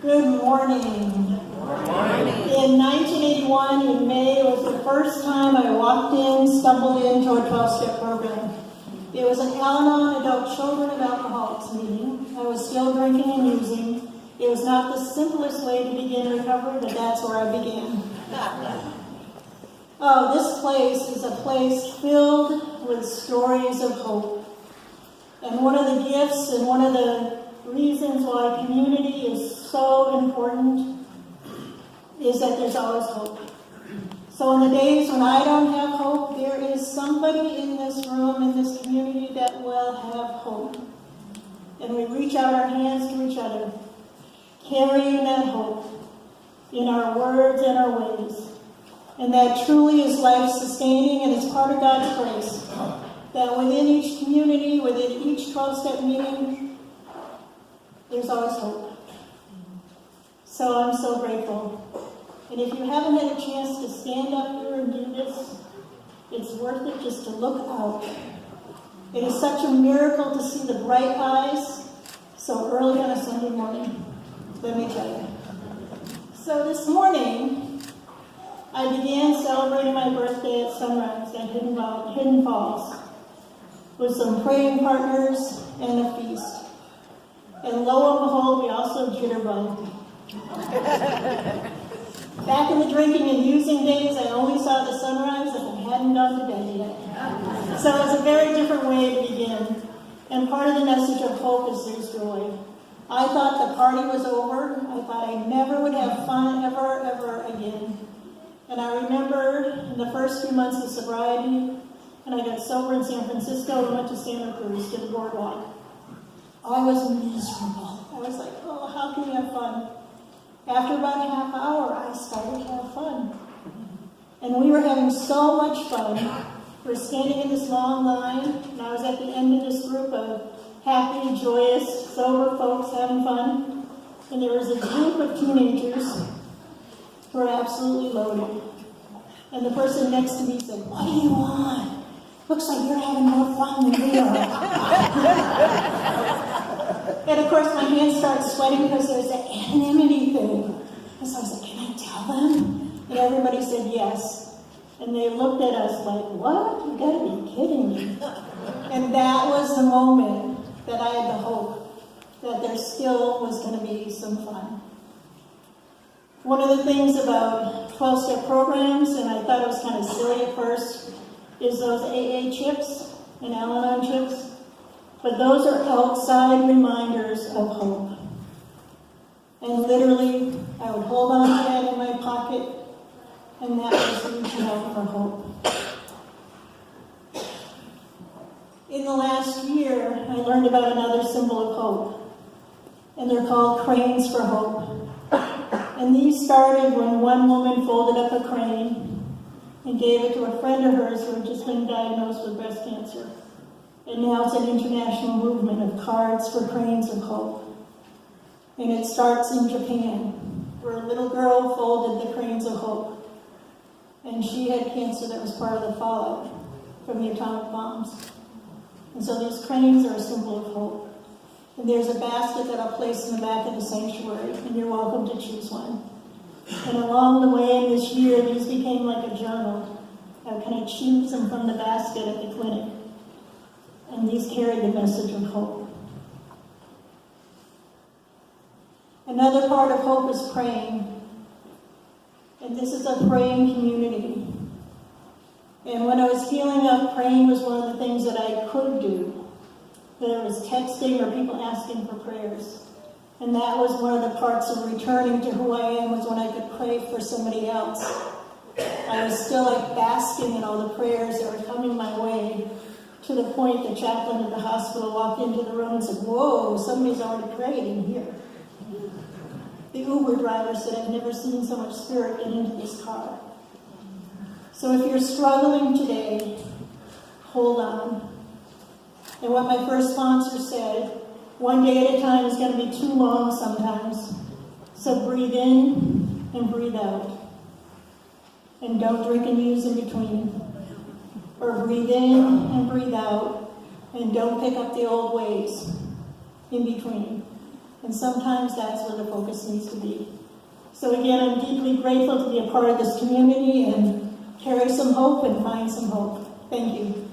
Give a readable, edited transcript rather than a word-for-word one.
Good morning. In 1981, in May, was the first time I stumbled into a 12-step program. It was an Al-Anon Adult Children of Alcoholics meeting. I was still drinking and using. It was not the simplest way to begin recovery, but that's where I began. Oh, this place is a place filled with stories of hope. And one of the gifts and one of the reasons why community is so important is that there's always hope. So in the days when I don't have hope, there is somebody in this room, in this community, that will have hope. And we reach out our hands to each other, carrying that hope in our words and our ways. And that truly is life-sustaining, and it's part of God's grace. That within each community, within each 12-step meeting, there's always hope. So I'm so grateful. And if you haven't had a chance to stand up here and do this, it's worth it just to look out. It is such a miracle to see the bright eyes so early on a Sunday morning, let me tell you. So this morning, I began celebrating my birthday at sunrise at Hidden Falls with some praying partners and a feast. And lo and behold, we also jitterbugged. Back in the drinking and using days, I only saw the sunrise if I hadn't gone to bed yet. So it's a very different way to begin. And part of the message of hope is there's joy. I thought the party was over. I thought I never would have fun ever again. And I remember in the first few months of sobriety, and I got sober in San Francisco and went to Santa Cruz to the boardwalk. I was miserable. I was like, oh, how can we have fun? After about a half hour, I started to have fun. And we were having so much fun. We're standing in this long line, and I was at the end of this group of happy, joyous, sober folks having fun. And there was a group of teenagers who were absolutely loaded. And the person next to me said, what do you want? Looks like you're having more fun than we are. And of course, my hands start sweating because there's that anonymity thing. And so I was like, can I tell them? And everybody said yes. And they looked at us like, what? You gotta be kidding me. And that was the moment that I had the hope that there still was going to be some fun. One of the things about 12-step programs, and I thought it was kind of silly at first, is those AA chips and Al-Anon chips. But those are outside reminders of hope. And literally, I would hold on to that in my pocket, and that was reaching out for hope. In the last year, I learned about another symbol of hope, and they're called cranes for hope. And these started when one woman folded up a crane and gave it to a friend of hers who had just been diagnosed with breast cancer. And now it's an international movement of cards for cranes of hope. And it starts in Japan, where a little girl folded the cranes of hope. And she had cancer that was part of the fallout from the atomic bombs. And so these cranes are a symbol of hope. And there's a basket that I'll place in the back of the sanctuary, and you're welcome to choose one. And along the way in this year, these became like a journal. I kind of choose them from the basket at the clinic. And these carry the message of hope. Another part of hope is praying. And this is a praying community. And when I was healing up, praying was one of the things that I could do. There was texting or people asking for prayers. And that was one of the parts of returning to who I am, was when I could pray for somebody else. I was still like basking in all the prayers that were coming my way, to the point the chaplain at the hospital walked into the room and said, whoa, somebody's already prayed in here. The Uber driver said, I've never seen so much spirit get into this car. So if you're struggling today, hold on. And what my first sponsor said, one day at a time is going to be too long sometimes. So breathe in and breathe out. And don't drink and use in between. Or breathe in and breathe out. And don't pick up the old ways in between. And sometimes that's where the focus needs to be. So again, I'm deeply grateful to be a part of this community and carry some hope and find some hope. Thank you.